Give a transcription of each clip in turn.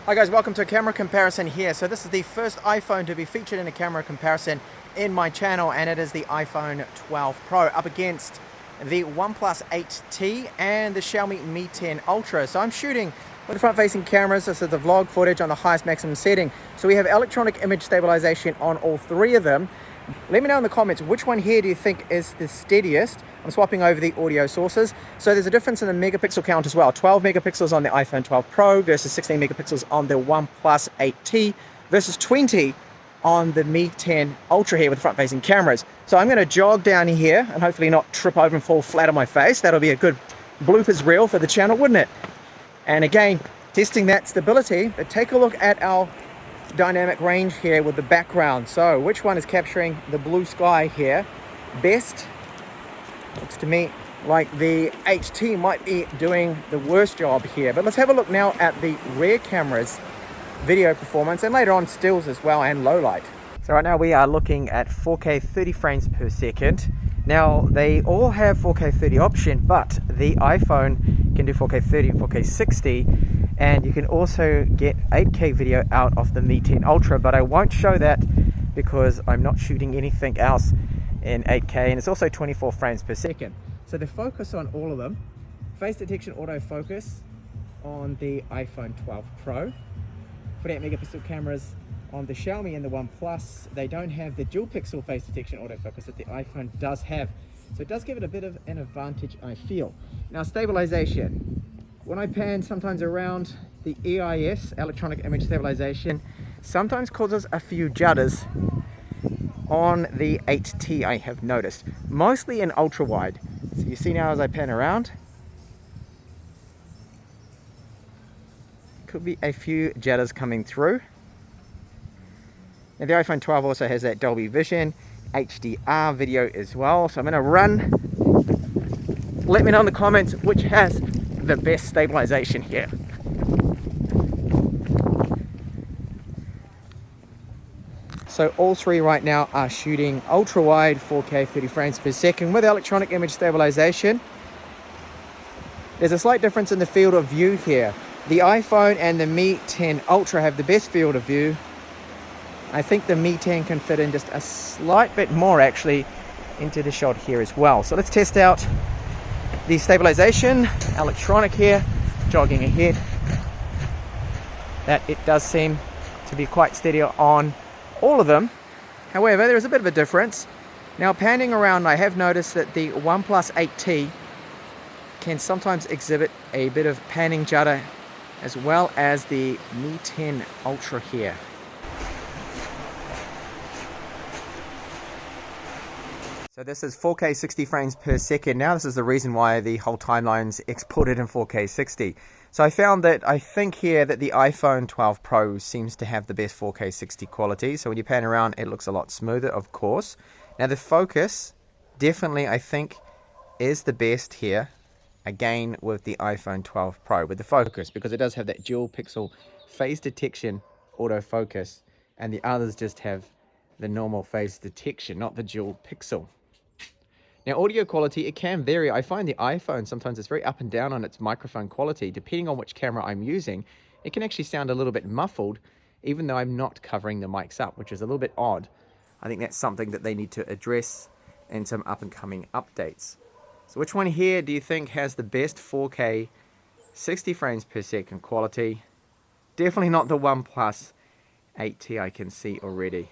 Hi guys, welcome to a camera comparison here. So this is the first iPhone to be featured in a camera comparison in my channel, and it is the iPhone 12 Pro up against the OnePlus 8T and the Xiaomi Mi 10 Ultra. So I'm shooting with the front-facing cameras. This is the vlog footage on the highest maximum setting. So we have electronic image stabilization on all three of them. Let me know in the comments which one here do you think is the steadiest. I'm swapping over the audio sources. So there's a difference in the megapixel count as well. 12 megapixels on the iPhone 12 Pro versus 16 megapixels on the OnePlus 8T versus 20 on the Mi 10 Ultra here with front-facing cameras. So I'm going to jog down here and hopefully not trip over and fall flat on my face. That'll be a good bloopers reel for the channel, wouldn't it? And again, testing that stability, but take a look at our dynamic range here with the background. So which one is capturing the blue sky here best? Looks to me like the HT might be doing the worst job here. But let's have a look now at the rear camera's video performance and later on stills as well and low light. So right now we are looking at 4K 30 frames per second. Now they all have 4K 30 option, but the iPhone can do 4K 30 and 4K 60, and you can also get 8K video out of the Mi 10 Ultra, but I won't show that because I'm not shooting anything else in 8K, and it's also 24 frames per second. So the focus on all of them, face detection autofocus on the iPhone 12 Pro, 48 megapixel cameras on the Xiaomi and the OnePlus. They don't have the dual pixel face detection autofocus that the iPhone does have. So it does give it a bit of an advantage, I feel. Now stabilization. When I pan sometimes around, the EIS, electronic image stabilization, sometimes causes a few judders on the 8T, I have noticed. Mostly in ultra wide. So you see now as I pan around, could be a few jitters coming through. Now the iPhone 12 also has that Dolby Vision HDR video as well. So I'm going to run. Let me know in the comments which has the best stabilization here. So all three right now are shooting ultra wide 4K 30 frames per second with electronic image stabilization. There's a slight difference in the field of view here. The iPhone and the Mi 10 Ultra have the best field of view. I think the Mi 10 can fit in just a slight bit more actually into the shot here as well. So let's test out the stabilization, electronic here, jogging ahead. That it does seem to be quite steady on all of them. However, there is a bit of a difference. Now panning around, I have noticed that the OnePlus 8T can sometimes exhibit a bit of panning judder as well as the Mi 10 Ultra here. So this is 4K 60 frames per second. Now this is the reason why the whole timeline's exported in 4K 60. So I found that I think here that the iPhone 12 Pro seems to have the best 4K 60 quality. So when you pan around, it looks a lot smoother, of course. Now the focus, definitely I think, is the best here. Again with the iPhone 12 Pro with the focus, because it does have that dual pixel face detection autofocus, and the others just have the normal face detection, not the dual pixel. Now audio quality, it can vary. I find the iPhone sometimes it's very up and down on its microphone quality. Depending on which camera I'm using, it can actually sound a little bit muffled, even though I'm not covering the mics up, which is a little bit odd. I think that's something that they need to address in some up and coming updates. So which one here do you think has the best 4K 60 frames per second quality? Definitely not the OnePlus 8T, I can see already.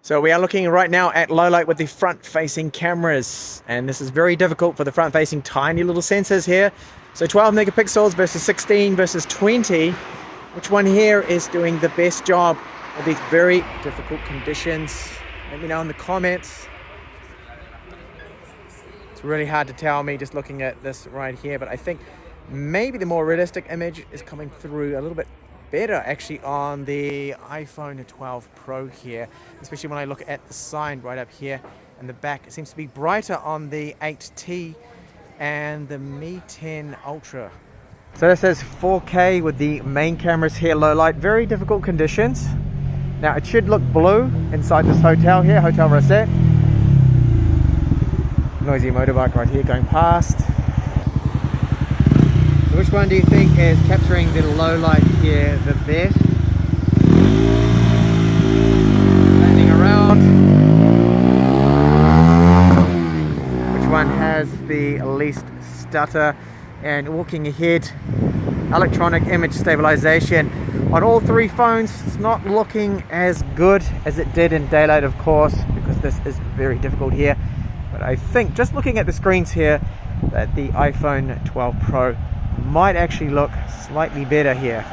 So we are looking right now at low light with the front-facing cameras, and this is very difficult for the front-facing tiny little sensors here. So 12 megapixels versus 16 versus 20. Which one here is doing the best job of these very difficult conditions? Let me know in the comments. It's really hard to tell me just looking at this right here, but I think maybe the more realistic image is coming through a little bit better actually on the iPhone 12 Pro here, especially when I look at the sign right up here in the back. It seems to be brighter on the 8T and the Mi 10 Ultra. So this is 4K with the main cameras here, low light, very difficult conditions. Now it should look blue inside this hotel here, Hotel Rosette. Noisy motorbike right here going past. Which one do you think is capturing the low light here the best? Turning around. Which one has the least stutter? And walking ahead, electronic image stabilization on all three phones. It's not looking as good as it did in daylight, of course, because this is very difficult here. But I think just looking at the screens here that the iPhone 12 Pro might actually look slightly better here.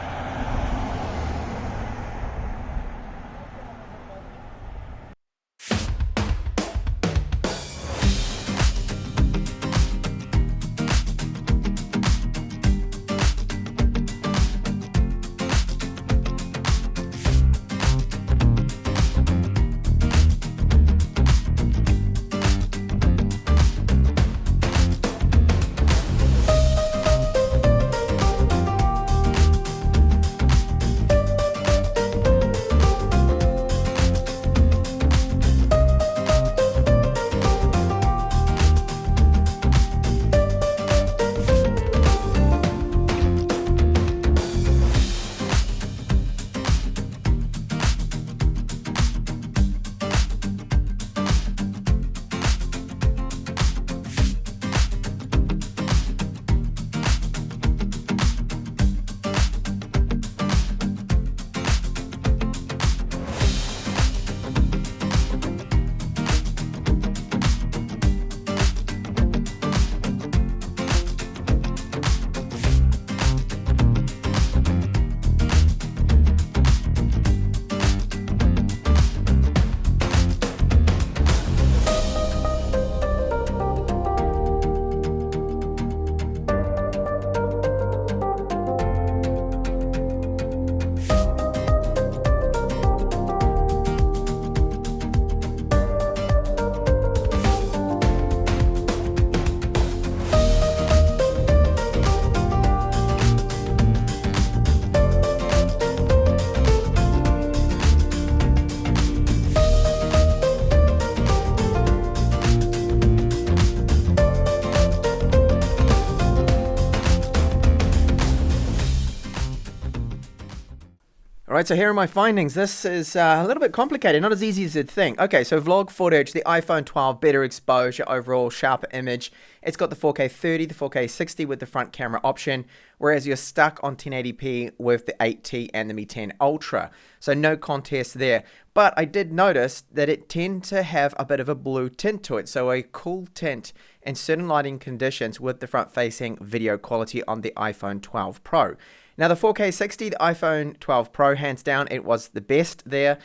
Alright, so here are my findings. This is a little bit complicated, not as easy as you'd think. Okay, so vlog footage, the iPhone 12, better exposure, overall sharper image. It's got the 4K 30, the 4K 60 with the front camera option, whereas you're stuck on 1080p with the 8T and the Mi 10 Ultra. So no contest there. But I did notice that it tends to have a bit of a blue tint to it, so a cool tint in certain lighting conditions with the front-facing video quality on the iPhone 12 Pro. Now the 4K 60, the iPhone 12 Pro, hands down, it was the best there.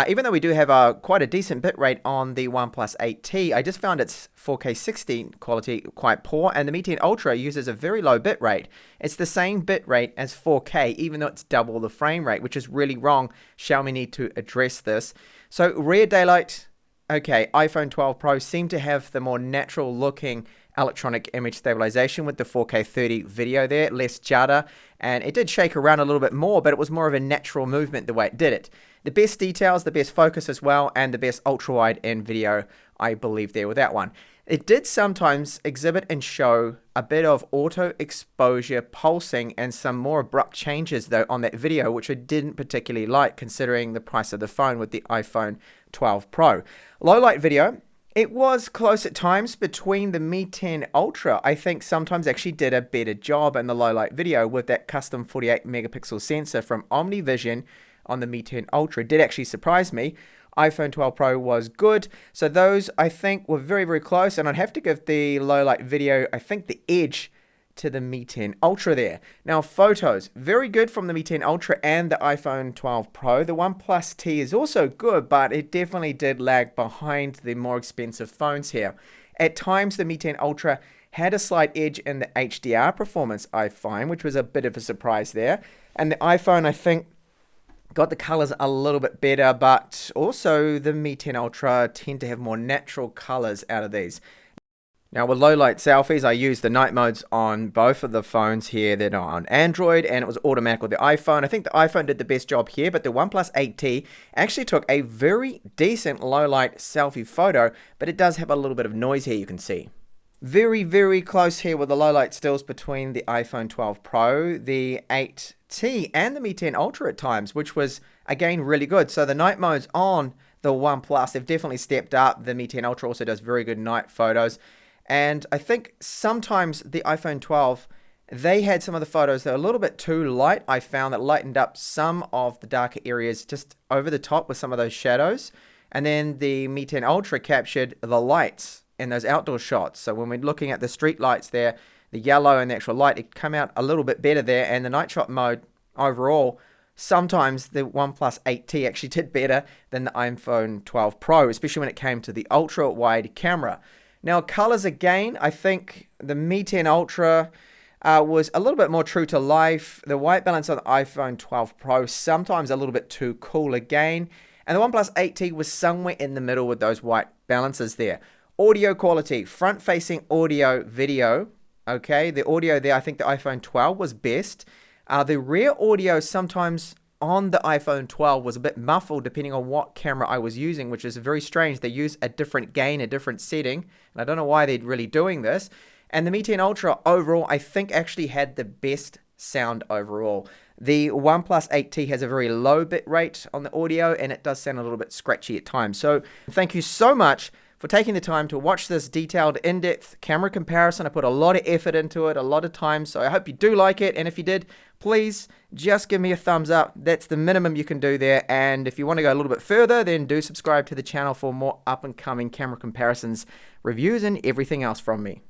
Even though we do have quite a decent bitrate on the OnePlus 8T, I just found its 4K 60 quality quite poor, and the Mi 10 Ultra uses a very low bitrate. It's the same bitrate as 4K, even though it's double the frame rate, which is really wrong. Xiaomi need to address this. So rear daylight, okay, iPhone 12 Pro seemed to have the more natural looking electronic image stabilization with the 4K 30 video there, less judder, and it did shake around a little bit more, but it was more of a natural movement the way it did it. The best details, the best focus as well, and the best ultra-wide in video, I believe there with that one. It did sometimes exhibit and show a bit of auto exposure pulsing and some more abrupt changes though on that video, which I didn't particularly like considering the price of the phone with the iPhone 12 Pro. Low light video, it was close at times between the Mi 10 Ultra. I think sometimes actually did a better job in the low light video with that custom 48 megapixel sensor from OmniVision on the Mi 10 Ultra. It did actually surprise me. iPhone 12 Pro was good. So those I think were very, very close, and I'd have to give the low light video, I think, the edge to the Mi 10 Ultra there. Now photos, very good from the Mi 10 Ultra and the iPhone 12 Pro. The OnePlus T is also good, but it definitely did lag behind the more expensive phones here. At times the Mi 10 Ultra had a slight edge in the HDR performance, I find, which was a bit of a surprise there. And the iPhone, I think, got the colors a little bit better, but also the Mi 10 Ultra tend to have more natural colors out of these. Now with low light selfies, I used the night modes on both of the phones here that are on Android, and it was automatic with the iPhone. I think the iPhone did the best job here, but the OnePlus 8T actually took a very decent low light selfie photo, but it does have a little bit of noise here, you can see. Very, very close here with the low light stills between the iPhone 12 Pro, the 8T, and the Mi 10 Ultra at times, which was, again, really good. So the night modes on the OnePlus, they've definitely stepped up. The Mi 10 Ultra also does very good night photos. And I think sometimes the iPhone 12, they had some of the photos that were a little bit too light. I found that lightened up some of the darker areas just over the top with some of those shadows. And then the Mi 10 Ultra captured the lights in those outdoor shots. So when we're looking at the street lights there, the yellow and the actual light, it came out a little bit better there. And the night shot mode overall, sometimes the OnePlus 8T actually did better than the iPhone 12 Pro, especially when it came to the ultra wide camera. Now colors again, I think the Mi 10 Ultra was a little bit more true to life. The white balance on the iPhone 12 Pro, sometimes a little bit too cool again. And the OnePlus 8T was somewhere in the middle with those white balances there. Audio quality, front-facing audio, video, okay, the audio there, I think the iPhone 12 was best. The rear audio sometimes on the iPhone 12 was a bit muffled depending on what camera I was using, which is very strange. They use a different gain, a different setting, and I don't know why they're really doing this. And the Mi 10 Ultra overall, I think actually had the best sound overall. The OnePlus 8T has a very low bit rate on the audio, and it does sound a little bit scratchy at times. So thank you so much for taking the time to watch this detailed, in-depth camera comparison. I put a lot of effort into it, a lot of time, so I hope you do like it. And if you did, please just give me a thumbs up. That's the minimum you can do there. And if you want to go a little bit further, then do subscribe to the channel for more up-and-coming camera comparisons, reviews, and everything else from me.